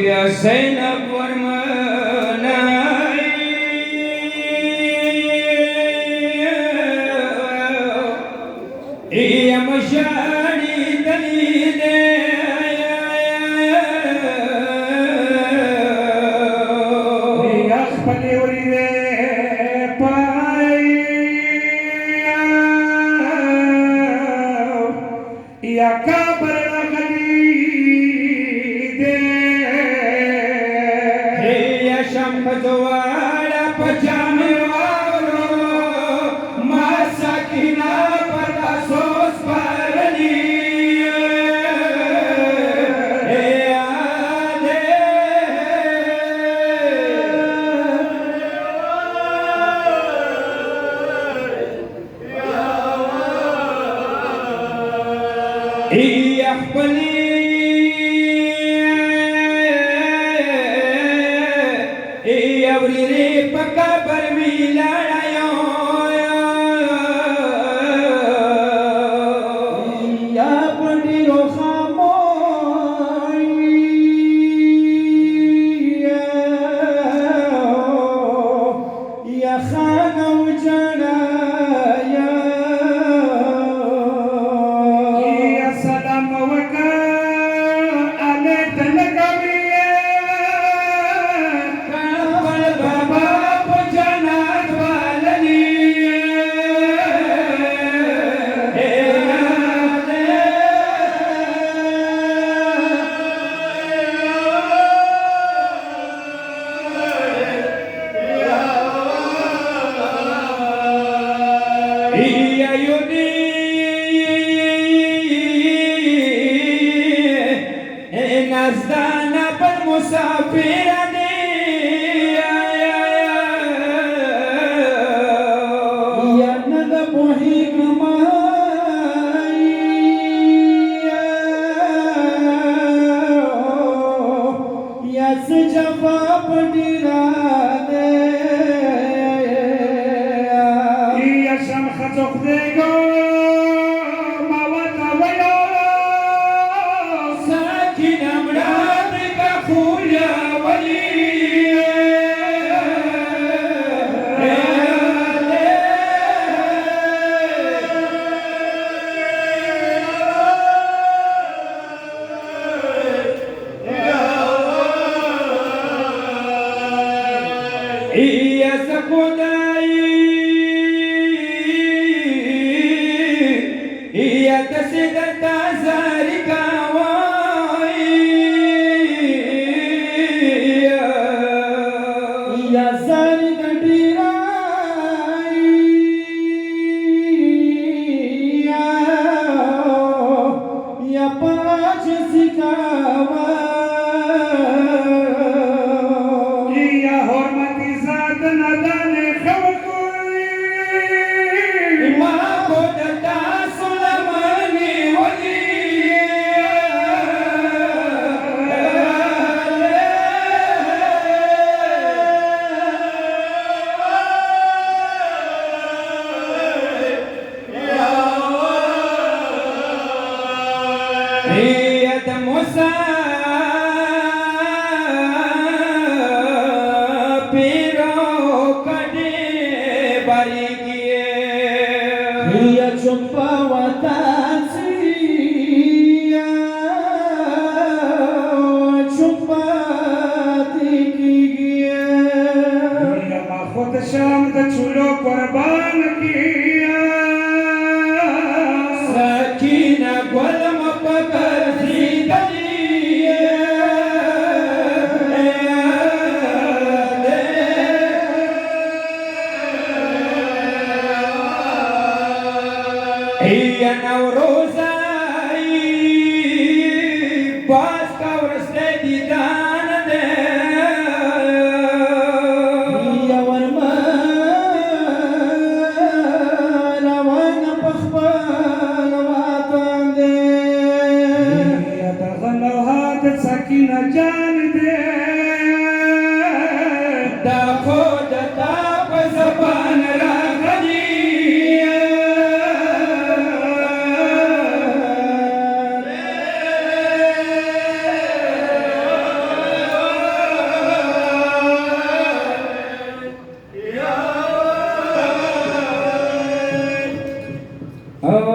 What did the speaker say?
या सैनब वरमनाई या मशाडी दली दे या खपलीवरी दे पाई या काबरला गली दे या शंभजवाड़ा पजामे वालो मासाकिना पता सोस परनी नज़दाना पर मुसाफिर जवाब दिला दे या शम खचोक देगो मावता वयो साकिन अमराद का फूला वली يا سكوداي يا تسد تزارك يا زارك ديراي يا باج سكاوا nadane khawkui ma kodata sulamani wali hiyat musa Jumpa watasiya jumpa tigiya ya khud sham da chulo qurban kiya sakina gwalam pakar zidaliya يا نوروزاي باس کا ورسدي دان دے يا ورما روان پخبال وطن دے يا دغنو هات سکینہ جان دے دا خود تا زبان راغلی او